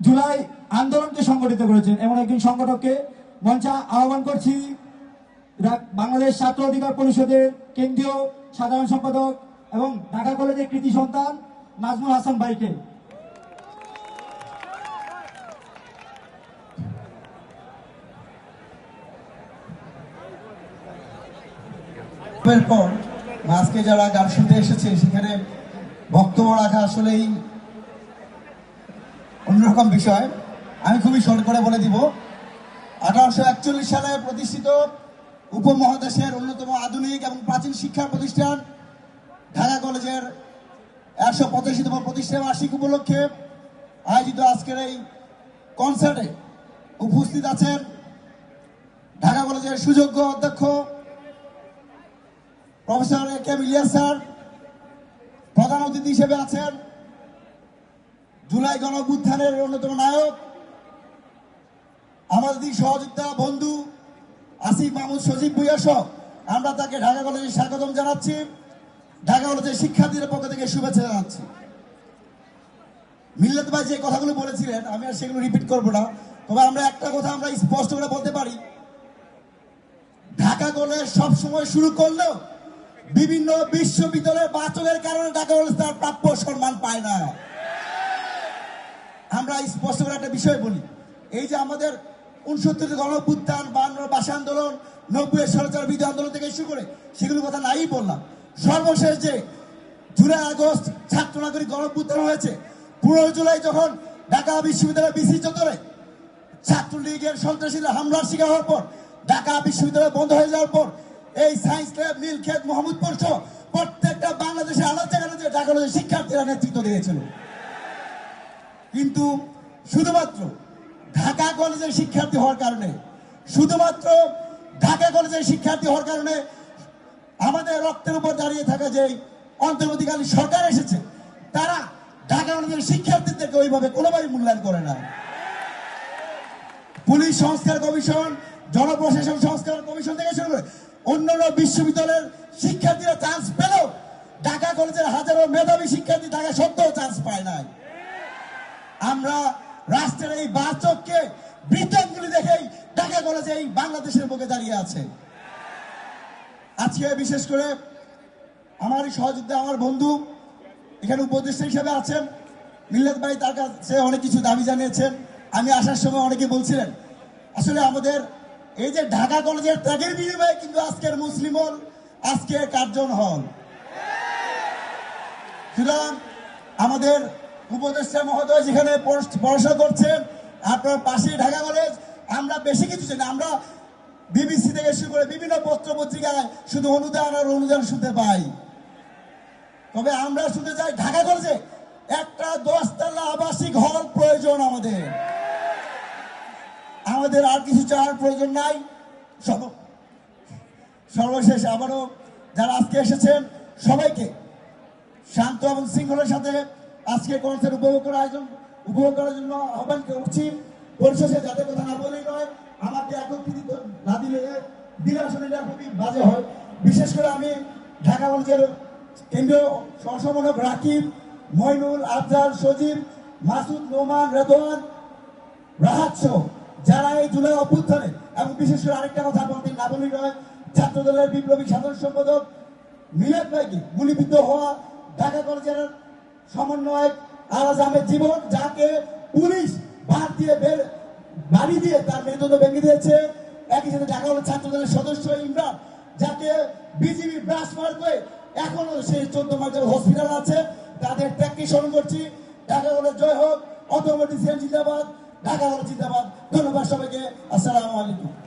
জুলাই আন্দোলনকে সংগঠিত করেছেন এমন একজন সংগঠককে মঞ্চে আহ্বান করছি। বাংলাদেশ ছাত্র অধিকার পরিষদের কেন্দ্রীয় সাধারণ সম্পাদক এবং ঢাকা কলেজের কৃতি সন্তান নাজমুল হাসান ভাইকে। পর আজকে যারা গান শুনতে এসেছে সেখানে বক্তব্য রাখা আসলেই অন্যরকম বিষয়। আমি খুবই শর্ট করে বলে দিব। 1841 সালে প্রতিষ্ঠিত উপমহাদেশের অন্যতম আধুনিক এবং প্রাচীন শিক্ষা প্রতিষ্ঠান ঢাকা কলেজের 185তম প্রতিষ্ঠা বার্ষিকী উপলক্ষে আয়োজিত আজকের এই কনসার্টে উপস্থিত আছেন ঢাকা কলেজের সুযোগ্য অধ্যক্ষ professor A K Ilias sir. প্রধান অতিথি হিসেবে আছেন জুলাই গণঅভ্যুত্থানের অন্যতম নায়ক আমাদের সহযোদ্ধা বন্ধু আসিফ মাহমুদ সজীব ভুঁইয়া সহ আমরা তাকে ঢাকা কলেজে স্বাগতম জানাচ্ছি। ঢাকা কলেজের শিক্ষার্থীদের পক্ষ থেকে শুভেচ্ছা জানাচ্ছি। মিল্লাত ভাই যে কথাগুলো বলেছিলেন আমি আর সেগুলো রিপিট করবো না, তবে আমরা একটা কথা আমরা স্পষ্ট করে বলতে পারি, ঢাকা কলেজ সবসময় শুরু করলেও বিভিন্ন বিশ্ববিদ্যালয়ের বাচনের কারণে ঢাকা কলেজ তার প্রাপ্য সম্মান পায় না। আমরা স্পষ্ট করে একটা বিষয় বলি, এই যে আমাদের 69 গণঅভ্যুত্থান, 52 ভাষা আন্দোলন, 90 স্বৈরাচার বিরোধী আন্দোলন থেকে শুরু করে সেগুলো কথা নাই বললাম, সর্বশেষ যে জুলাই আগস্ট ছাত্র নাগরিক গণঅভ্যুত্থান হয়েছে, 15 জুলাই যখন ঢাকা বিশ্ববিদ্যালয় বিসি চত্বরে ছাত্রলীগের সন্ত্রাসীরা হামলার শিকার হওয়ার পর ঢাকা বিশ্ববিদ্যালয় বন্ধ হয়ে যাওয়ার পর এই সায়েন্স ল্যাব, নীলক্ষেত, মোহাম্মদপুর সহ প্রত্যেকটা বাংলাদেশের আলাদা আলাদা ঢাকা কলেজের শিক্ষার্থীরা নেতৃত্ব দিয়েছিল। কিন্তু শুধুমাত্র ঢাকা কলেজের শিক্ষার্থী হওয়ার কারণে, শুধুমাত্র ঢাকা কলেজের শিক্ষার্থী হওয়ার কারণে আমাদের রক্তের উপর দাঁড়িয়ে থাকা যে অন্তর্বর্তীকালীন সরকার এসেছে, তারা ঢাকা কলেজের শিক্ষার্থীদেরকে ওইভাবে কোনোভাবে মূল্যায়ন করে না। পুলিশ সংস্কার কমিশন, জনপ্রশাসন সংস্কার কমিশন থেকে শুরু করে অন্যান্য বিশ্ববিদ্যালয়ের শিক্ষার্থীরা চান্স পেলেও ঢাকা কলেজের হাজারো মেধাবী শিক্ষার্থী থাকা সত্ত্বেও চান্স পায় নাই। আমরা রাষ্ট্রের এই বাচককে বৃত্তাঙ্গুলি দেখেই ঢাকা কলেজে এই বাংলাদেশের বুকে দাঁড়িয়ে আছে। আজকে বিশেষ করে আমার সহযোদ্ধা, আমার বন্ধু এখানে উপদেষ্টা হিসেবে আছেন মিল্লাত ভাই, তার কাছে অনেক কিছু দাবি জানিয়েছেন। আমি আসার সময় অনেকে বলছিলেন আসলে আমাদের এই যে ঢাকা কলেজের ত্যাগের বিনিময়ে কিন্তু আজকের মুসলিম হল, আজকে কার্জন হল। সুতরাং আমাদের উপদেষ্টা মহোদয় যেখানে পড়াশোনা করছেন, আপনার পাশে ঢাকা কলেজ, আমরা বেশি কিছু চাই না। আমরা বিবিসি থেকে শুরু করে বিভিন্ন পত্র পত্রিকায় শুধু অনুদান আর অনুদান শুনতে পাই, তবে আমরা শুনতে চাই ঢাকা কলেজে একটা 10 তলা আবাসিক হল প্রয়োজন। আমাদের আর কিছু চাওয়ার প্রয়োজন নাই। সর্বশেষ আবারও যারা আজকে এসেছেন সবাইকে শান্ত এবং শৃঙ্খলার সাথে আজকে কনসার্ট উপভোগ করার জন্য আহ্বান করছি। পরিশেষে যাদের কথা না বলেই নয়, আমাকে একত্রিত না দিলে আসলে খুবই বাজে হয়। বিশেষ করে আমি ঢাকা কলেজের কেন্দ্রীয় সহসম্পাদক রাকিব, মইনুল, আফজাল, সজীব, মাসুদ, নোমান, রেদওয়ান, রাহাত সহ যারা এই জুলাই অভ্যুত্থানে, এবং বিশেষ করে আরেকটা কথা বলতে না বলেই নয়, ছাত্র দলের বিপ্লবী সাধারণ সম্পাদক মিলাদ ভাইকে গুলিবিদ্ধ হওয়া ঢাকা কলেজের সমন্বয়ক আওয়াজ আহমেদ জীবন, যাকে পুলিশ বাড়ি দিয়ে তার মেরুদণ্ড ভেঙে দিয়েছে, একই সাথে ঢাকা কলেজ ছাত্র দলের সদস্য ইমরান, যাকে বিজিবি ব্রাশ মার করে এখনো সেই 14 মার্চের হসপিটাল আছে। তাদের ত্যাগকে স্মরণ করছি। ঢাকা কলেজ জয় হোক, অটোমেটিক জিন্দাবাদ, ঢাকা কলেজ জিন্দাবাদ। ধন্যবাদ সবাইকে। আসসালামু আলাইকুম।